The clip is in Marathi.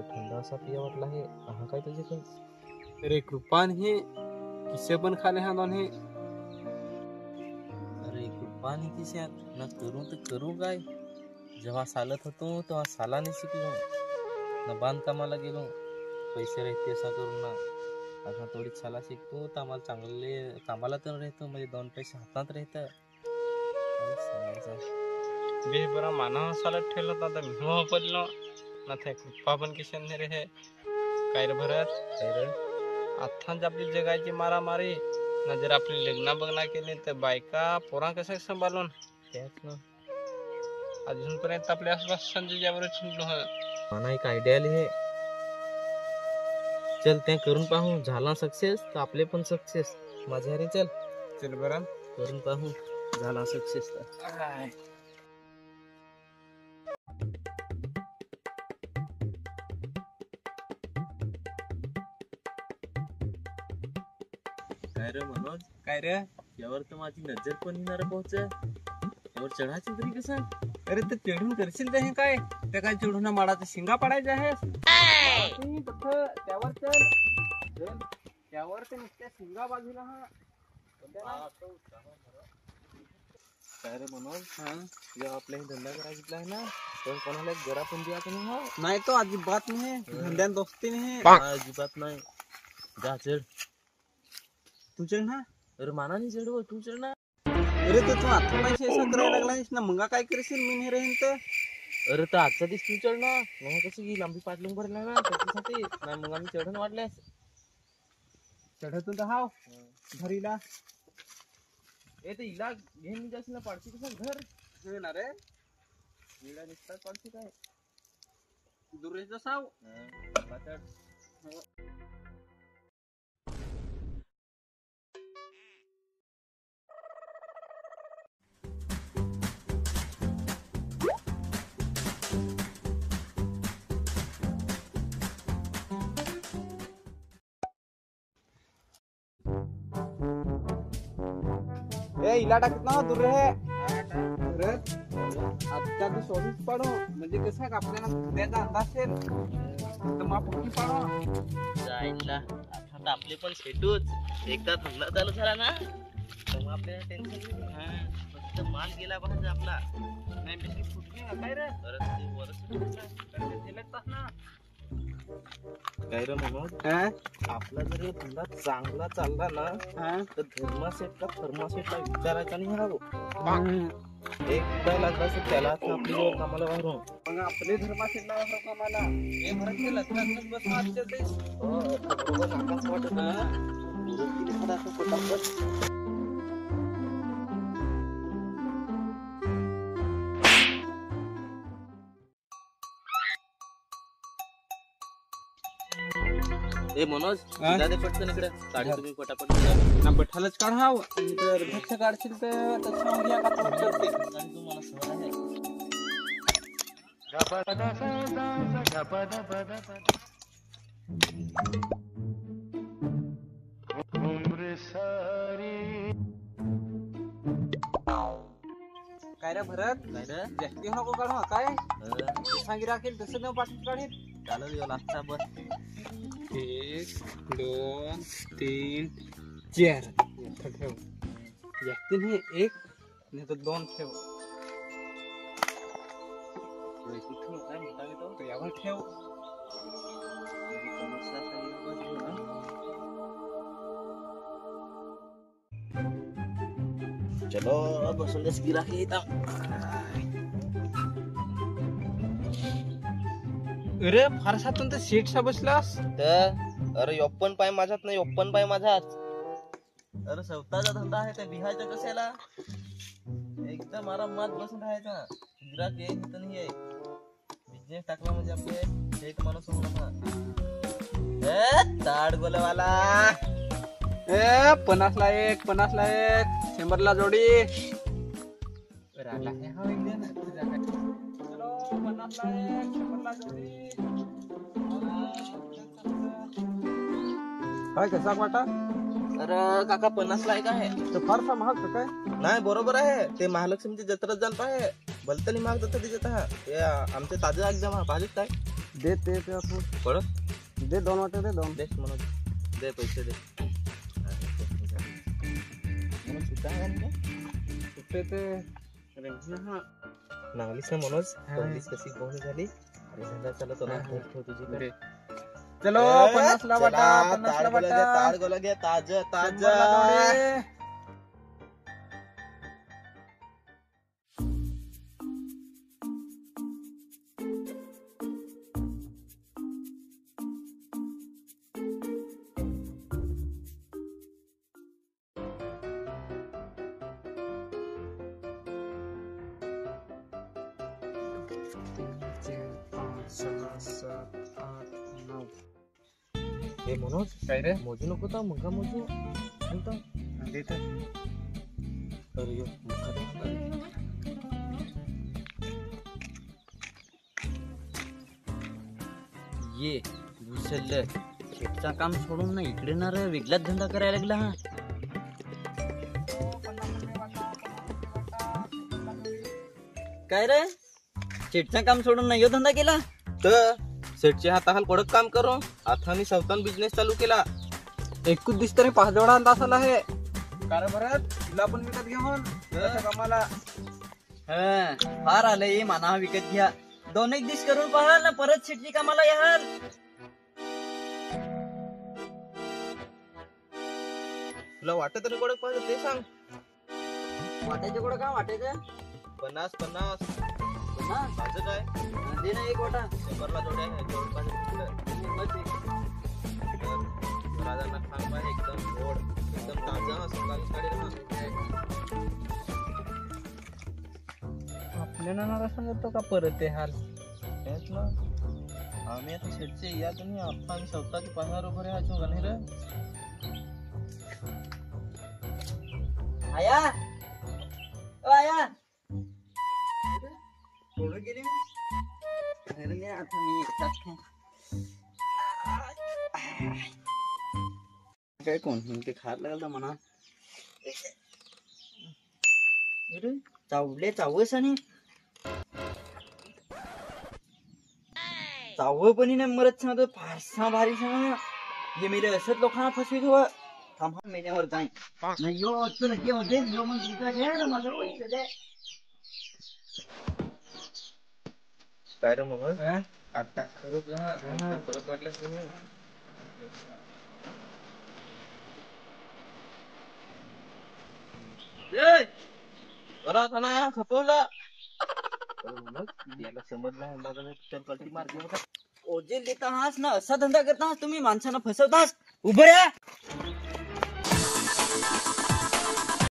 थंडा असा पिया वाटला हे हा काय तुझे काही. अरे कृपान हे किसे पण खाले हा दोन हे. अरे कृपान ही किशात ना करू तर करू काय. जेव्हा सालत होतो तेव्हा सालाने शिकलो ना बांधकामाला गेलो. पैसे राहते असा करून ना आता थोडी साला शिकतो तर आम्हाला चांगले कामाला तर राहतो म्हणजे 2 पैसे हातात राहतं. बे बरा मानव सालत ठेवलं तर आता मी पडलो ना ते कृपा पण किशन नाही रे. काय रे भरत आत्ताच आपली जगायची मारामारी ना जर आपली लग्न बघना केली तर बायका पोरा कसं सांभाळून त्याच ना अजूनपर्यंत आपल्या आसपास संजयच्यावर चिंतलो ह. मला एक आयडिया आली हे. चल ते करून पाहू झाला सक्सेस तर आपले पण सक्सेस. माझ्या घरी चल चल बरं करून पाहू झाला सक्सेस तर. काय रे मनोज काय रे. यावर तर माझी नजर पण येणार पोहोच. यावर चढायची तरी कसं. अरे ते चढून करशील तर हे काय त्या काय चढून माडाचा शिंगा पडायचा आहे त्यावर चल त्यावर ते नुसत्या शिंगा बाजूला हा. काय रे मनोज जेव्हा आपल्या धंदा करायचा आहे ना तर कोणाला एक जरा पण द्या तुम्ही. हा नाही तो अजिबात नाही धंद्यात दोस्ती नाही अजिबात नाही. जा चढ तू चढ ना. अरे मानाने चढ तू चढ ना. अरे तर तू आता पैसे असं करायला लागलायस ना मग काय करशील मी नाही राहीन तर. अरे तर आजचा दिवस तू चढ ना मग कसं की लांबी पाटलून भरला ना त्याच्यासाठी नाही मग आम्ही चढण वाढल्यास चढतून तर हाव घरीला ए ते इला घेऊन जाशील ना पाडशी कसं घर हे ना रे इला दिसतात पाडशी काय दुरेश साव ए इला टाकत ना दूर रे आजच्या तू सोडूच पाडो म्हणजे कसं आहे आपल्याला उद्याचा अंदाज असेल तर मग पक्की पाडो जायला आता आपले पण सेटूच एकदा धंदा चालू झाला ना तर मग आपल्याला टेन्शन नाही. फक्त माल गेला पाहिजे आपला. नाही बेसिक फुटली ना काय रे परत ते वरच ना काय रे मनोज आपला जर हे धंदा चांगला चालला ना तर धर्मासेटला थर्मासेटला विचारायचा नाही हवं. एकदा लागला असं त्याला आपली कामाला वाढू मग आपले धर्मासेटला कामाला हे भरत केलं तर बस आजच्या दिवस आकाश वाटत ना ए मनोज दे पटकन इकडे गाडी तुम्ही पटापट ना बठालच काढाव तर भक्ष काढशील तर तसं घ्या का करते आणि तुम्हाला सवय आहे. काय रे भरत काय रे जास्ती नको काढू काय सांगी राखेल तसं न पाठवून काढेल चालेल येऊ लागता बस 1 2 3 4 ठेव जास्ती नाही 1 नाही तर 2 ठेव काय मोठा घेतो तो यावर ठेव चलो बसूनच गिराकी अरे फारसातून तर सीटसा बसलास तर अरे ओपन पाय माझ्यात नाही ओपन पाय माझ्यात. अरे स्वतःचा धंदा आहे त्या बिहायचा कशाला एकदम आरामात बसून राहायचा. गिराक आहे तिथं नाही आहे. बिझनेस टाकला म्हणजे आपले एक माणूस ताड गोलवाला 50 ला 1 50 ला 1 100 ला जोडी राहिला हे हा इंडियन चलो 50 ला 1 100 ला जोडी काय कसा वाटा. अरे काका 50 ला एक आहे तर फारसा महाग काय नाही बरोबर आहे ते महालक्ष्मीची जत्रात जाण पाहे भलतनी महाग जातं त्याच्यात हा ते आमचे ताजे एकदम हा भाजीत काय दे ते आपण पडत दे 2 वाटे दे 2 दे म्हणून दे पैसे दे म्हणून सुद्धा आहे ना सुट्टे ते हा नांगलीस ना मनोज पोलीस कशी कोण झाली अरे धंदा चालत होता ठेव तुझी चलो 50 ला वाटा 50 ला वाटा ताड गोला घे ताज ताज हे मनोज काय रे मोजू नको तर मग मोजू म्हणतो देत अरे यो मुका दे ये घुसलं शेतचा काम सोडून ना इकडे ना रे वेगळाच धंदा करायला लागला हा काय रे शेटचं काम सोडून ना यो धंदा केला तर सेटच्या हाताखाल कडक काम करू हाताने स्वतः बिझनेस चालू केला एकूच दिसतरी 5 जोडा तास आला आहे कारण बरं तुला पण विकत घेऊन कामाला फार आलंय माना विकत घ्या 2-1 दिवस करून पाहाल ना परत शेटची कामाला याल तुला वाटत तरी कडक पाहिजे ते सांग वाटायचं कुठं का वाटायचं 50 ना माझं काय दे ना 1 वाटा 100ला जोड्या आहे जोड पाहिजे दादांना खांब आहे एकदम गोड एकदम ताजा सकाळी काढेल आपल्याला ना सांगतो का परत ते हाल तेच ना आम्ही आता शेटचे या तुम्ही आता आम्ही स्वतःची 15 रुपये हा जो गणे रे आया आया थोडं गेले मी अरे नाही आता मी एकटाच काय कोण ते खायला लागला म्हणा अरे चावले चावस आणि चाव पण नाही मरत सांगतो फारसा भारी सांग हे मेले असंच लोकांना फसवीत हवं थांबा मेल्यावर जाईन नाही यो असं नक्की होते यो मग तुझा घे ना माझं पैसे दे काय रे मग आता परत वाटलं तुम्ही ना खपवला याला समजलं चल पलटी मारते होता ओझे देता आहात ना असा धंदा करता तुम्ही माणसांना फसवतास उभं राहा